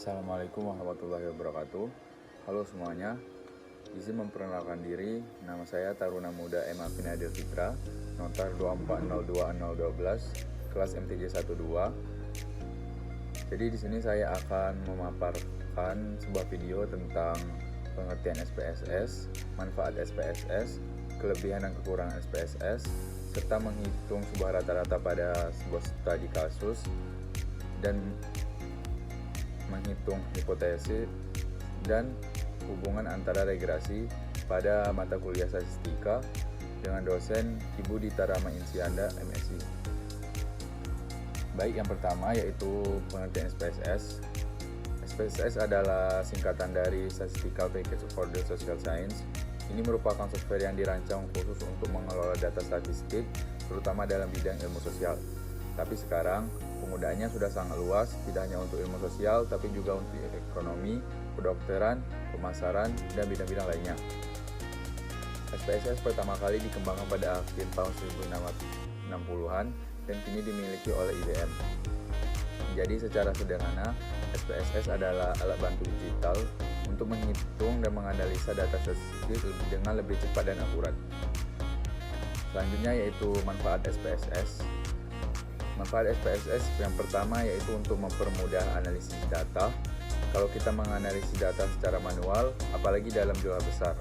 Assalamualaikum warahmatullahi wabarakatuh. Halo semuanya, izin memperkenalkan diri. Nama saya Taruna Muda M. Afinadir Fitra, notar 24020012, kelas MTJ 12. Jadi di sini saya akan memaparkan sebuah video tentang pengertian SPSS, manfaat SPSS, kelebihan dan kekurangan SPSS, serta menghitung sebuah rata-rata pada sebuah studi kasus dan menghitung hipotesis dan hubungan antara regresi pada mata kuliah statistika dengan dosen Ibu Dita Rahma Insianda, MSI. Baik, yang pertama yaitu pengertian SPSS. SPSS adalah singkatan dari Statistical Package for the Social Science. Ini merupakan software yang dirancang khusus untuk mengelola data statistik, terutama dalam bidang ilmu sosial. Tapi sekarang penggunaannya sudah sangat luas, tidak hanya untuk ilmu sosial, tapi juga untuk ekonomi, kedokteran, pemasaran, dan bidang-bidang lainnya. SPSS pertama kali dikembangkan pada akhir tahun 1960-an dan kini dimiliki oleh IBM. Jadi secara sederhana, SPSS adalah alat bantu digital untuk menghitung dan menganalisa data statistik dengan lebih cepat dan akurat. Selanjutnya yaitu manfaat SPSS. Manfaat SPSS yang pertama yaitu untuk mempermudah analisis data. Kalau kita menganalisis data secara manual, apalagi dalam jumlah besar,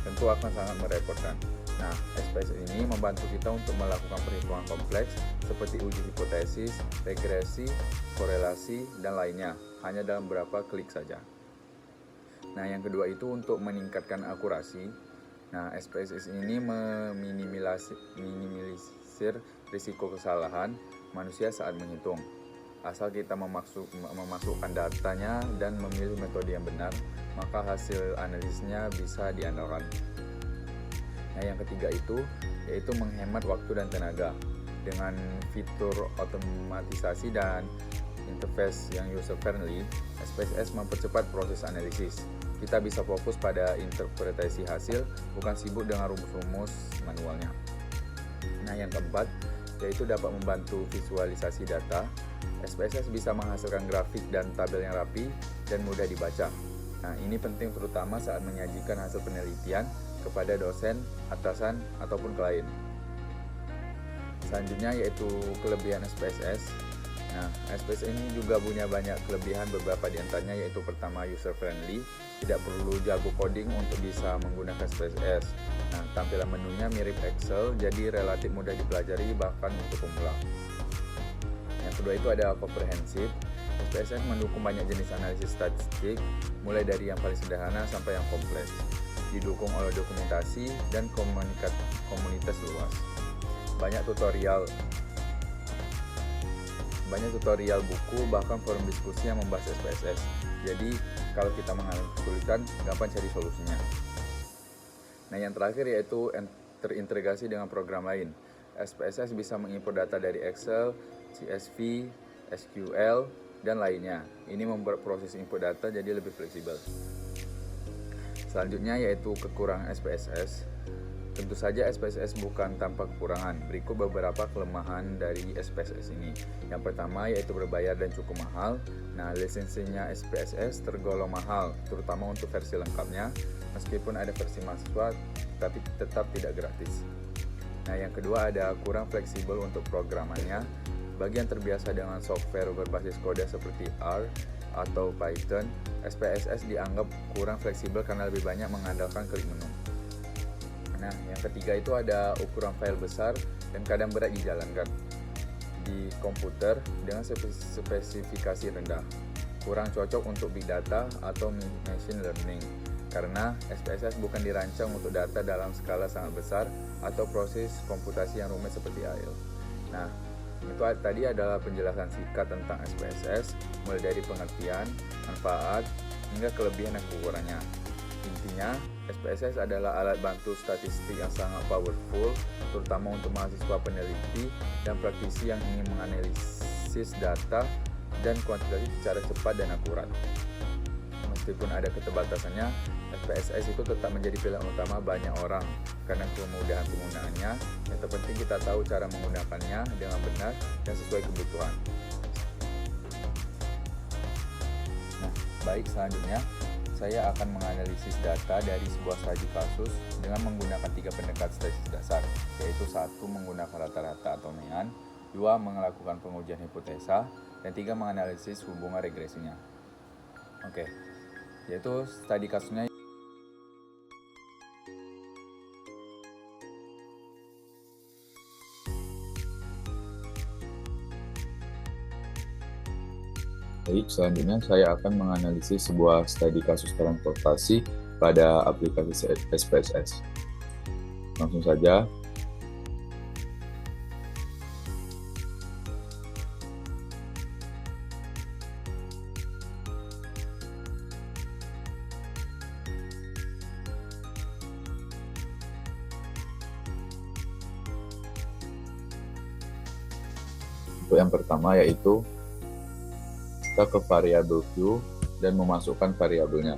tentu akan sangat merepotkan. Nah, SPSS ini membantu kita untuk melakukan perhitungan kompleks seperti uji hipotesis, regresi, korelasi, dan lainnya, hanya dalam beberapa klik saja. Nah, yang kedua itu untuk meningkatkan akurasi. Nah, SPSS ini meminimalisir risiko kesalahan manusia saat menghitung. Asal kita memasukkan datanya dan memilih metode yang benar, maka hasil analisisnya bisa diandalkan. Nah, yang ketiga itu yaitu menghemat waktu dan tenaga. Dengan fitur otomatisasi dan interface yang user friendly, SPSS mempercepat proses analisis. Kita bisa fokus pada interpretasi hasil, bukan sibuk dengan rumus-rumus manualnya. Nah, yang keempat yaitu dapat membantu visualisasi data. SPSS bisa menghasilkan grafik dan tabel yang rapi dan mudah dibaca. Nah, ini penting terutama saat menyajikan hasil penelitian kepada dosen, atasan, ataupun klien. Selanjutnya yaitu kelebihan SPSS. Nah, SPSS ini juga punya banyak kelebihan, beberapa di antaranya yaitu pertama user friendly, tidak perlu jago coding untuk bisa menggunakan SPSS. Nah, tampilan menunya mirip Excel, jadi relatif mudah dipelajari bahkan untuk pemula. Yang kedua itu ada komprehensif. SPSS mendukung banyak jenis analisis statistik, mulai dari yang paling sederhana sampai yang kompleks. Didukung oleh dokumentasi dan komunitas luas. Banyak tutorial buku, bahkan forum diskusi yang membahas SPSS. Jadi, kalau kita mengalami kesulitan, gampang cari solusinya. Nah, yang terakhir yaitu terintegrasi dengan program lain. SPSS bisa mengimport data dari Excel, CSV, SQL, dan lainnya. Ini membuat proses input data jadi lebih fleksibel. Selanjutnya yaitu kekurangan SPSS. Tentu saja SPSS bukan tanpa kekurangan. Berikut beberapa kelemahan dari SPSS ini. Yang pertama yaitu berbayar dan cukup mahal. Nah, lisensinya SPSS tergolong mahal, terutama untuk versi lengkapnya. Meskipun ada versi mahasiswa, tapi tetap tidak gratis. Nah, yang kedua ada kurang fleksibel untuk programannya. Bagi yang terbiasa dengan software berbasis kode seperti R atau Python, SPSS dianggap kurang fleksibel karena lebih banyak mengandalkan klik menu. Nah, yang ketiga itu ada ukuran file besar dan kadang berat dijalankan di komputer dengan spesifikasi rendah. Kurang cocok untuk big data atau machine learning karena SPSS bukan dirancang untuk data dalam skala sangat besar atau proses komputasi yang rumit seperti AL. Nah, itu tadi adalah penjelasan singkat tentang SPSS, mulai dari pengertian, manfaat, hingga kelebihan dan kekurangannya. Intinya, SPSS adalah alat bantu statistik yang sangat powerful, terutama untuk mahasiswa peneliti dan praktisi yang ingin menganalisis data dan kuantitatif secara cepat dan akurat. Meskipun ada keterbatasannya, SPSS itu tetap menjadi pilihan utama banyak orang karena kemudahan penggunaannya. Yang terpenting kita tahu cara menggunakannya dengan benar dan sesuai kebutuhan. Nah, Baik, selanjutnya saya akan menganalisis data dari sebuah studi kasus dengan menggunakan 3 pendekatan statistik dasar, yaitu 1. Menggunakan rata-rata atau mean, 2. Melakukan pengujian hipotesa, dan 3. Menganalisis hubungan regresinya. Oke, yaitu studi kasusnya. Baik, selanjutnya saya akan menganalisis sebuah studi kasus transportasi pada aplikasi SPSS. Langsung saja. Untuk yang pertama yaitu kita ke variable view dan memasukkan variabelnya.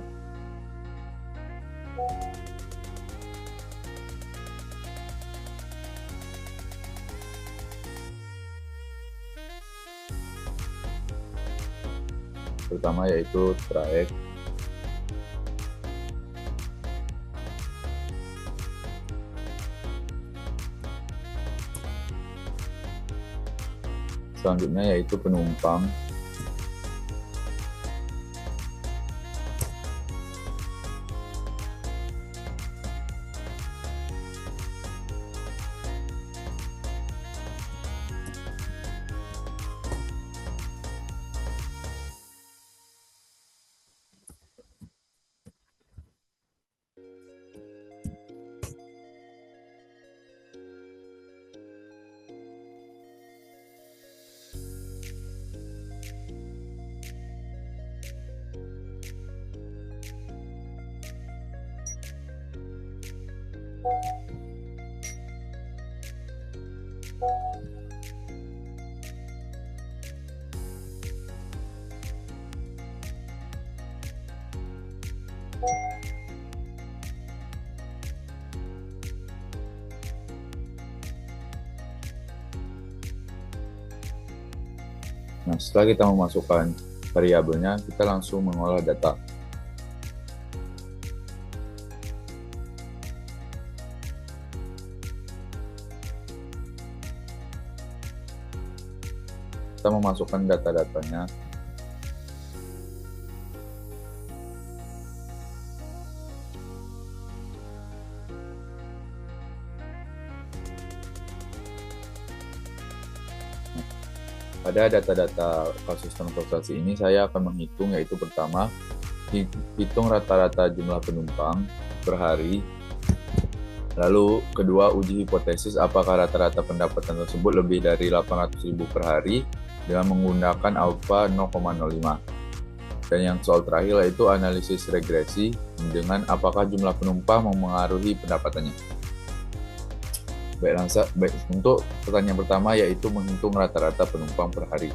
Pertama yaitu trayek, selanjutnya yaitu penumpang, Nah, setelah kita memasukkan variabelnya, kita langsung mengolah data. Kita memasukkan data-datanya. Pada data-data kasus transportasi ini saya akan menghitung, yaitu pertama, hitung rata-rata jumlah penumpang per hari. Lalu kedua, uji hipotesis apakah rata-rata pendapatan tersebut lebih dari 800.000 per hari dengan menggunakan alfa 0,05. Dan yang soal terakhir yaitu analisis regresi dengan apakah jumlah penumpang memengaruhi pendapatannya. Baik, untuk pertanyaan pertama yaitu menghitung rata-rata penumpang per hari.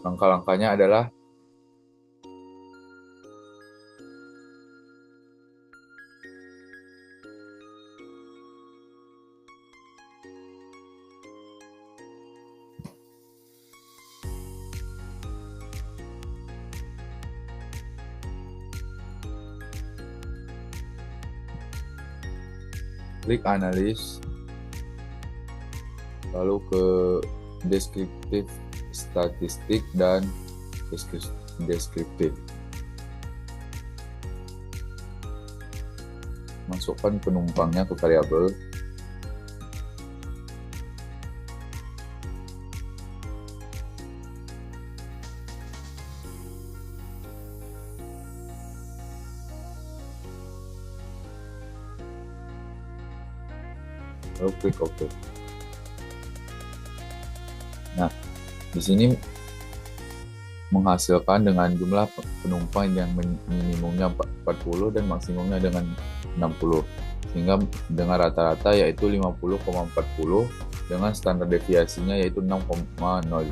Langkah-langkahnya adalah klik analis, lalu ke deskriptif statistik dan deskriptif. Masukkan penumpangnya ke variabel. Lalu klik OK. Nah, di sini menghasilkan dengan jumlah penumpang yang minimumnya 40 dan maksimumnya dengan 60. Sehingga dengan rata-rata yaitu 50,40 dengan standar deviasinya yaitu 6,05.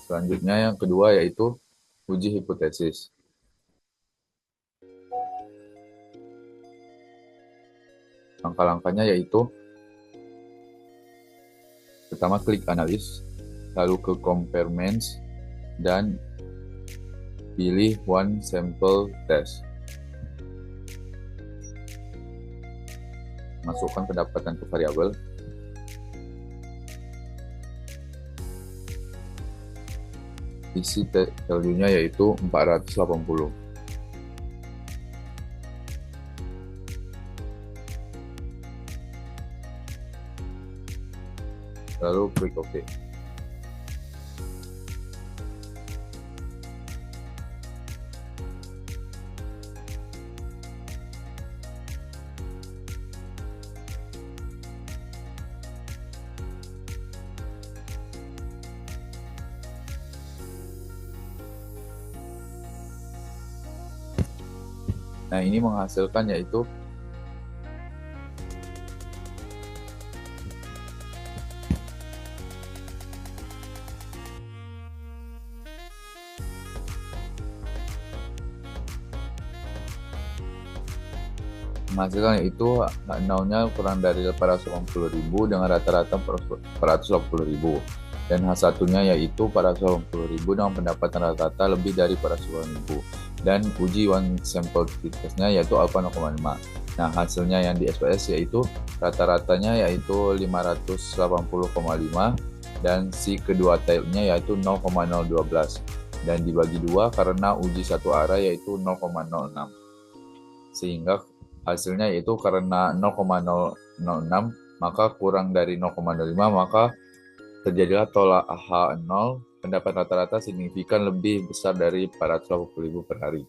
Selanjutnya yang kedua yaitu uji hipotesis. Langkah-langkahnya yaitu pertama klik analis, lalu ke compare means, dan pilih one sample test. Masukkan pendapatan ke variabel. Isi value-nya yaitu 480. Lalu klik OK. Nah, ini menghasilkan yaitu now-nya kurang dari 480.000 dengan rata-rata 480.000, dan H1-nya yaitu 480.000 dengan pendapatan rata-rata lebih dari 480.000, dan uji one sample testnya yaitu alpha 0,5. Nah, hasilnya yang di SPS yaitu rata-ratanya yaitu 580,5, dan si kedua tailnya yaitu 0,012, dan dibagi dua karena uji satu arah yaitu 0,06, sehingga hasilnya yaitu karena 0,006 maka kurang dari 0,05, maka terjadilah tolak H0, pendapat rata-rata signifikan lebih besar dari 480.000 per hari.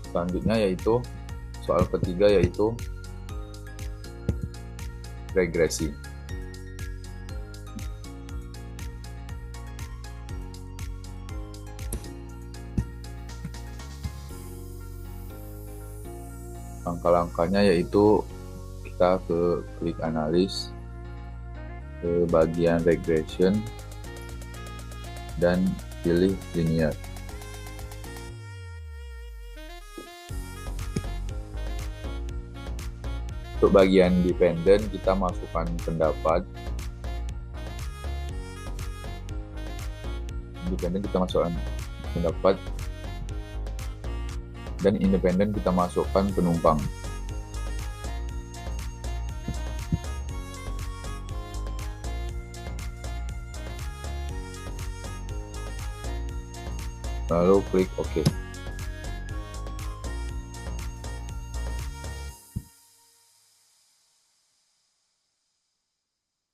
Selanjutnya yaitu soal ketiga yaitu regresi. Langkah-langkahnya yaitu kita ke klik analis, ke bagian regression, dan pilih linear. Untuk bagian dependen kita masukkan pendapat. Dependen kita masukkan pendapat, dan independen kita masukkan penumpang. Lalu klik OK.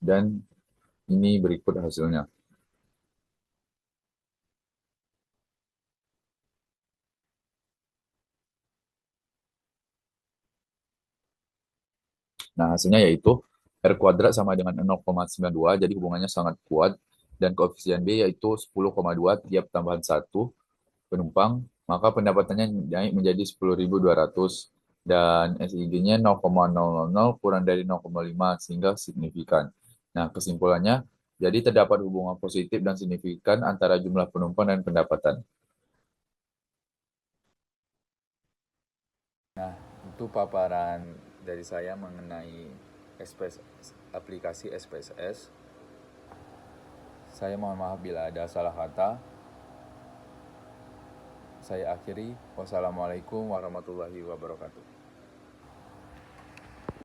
Dan ini berikut hasilnya. Nah, hasilnya yaitu R kuadrat sama dengan 0,92, jadi hubungannya sangat kuat, dan koefisien B yaitu 10,2 tiap tambahan 1 penumpang, maka pendapatannya naik menjadi 10.200, dan SIG-nya 0,000 kurang dari 0,5 sehingga signifikan. Nah, kesimpulannya, jadi terdapat hubungan positif dan signifikan antara jumlah penumpang dan pendapatan. Nah, itu paparan dari saya mengenai aplikasi SPSS. Saya mohon maaf bila ada salah kata. Saya akhiri. Wassalamualaikum warahmatullahi wabarakatuh.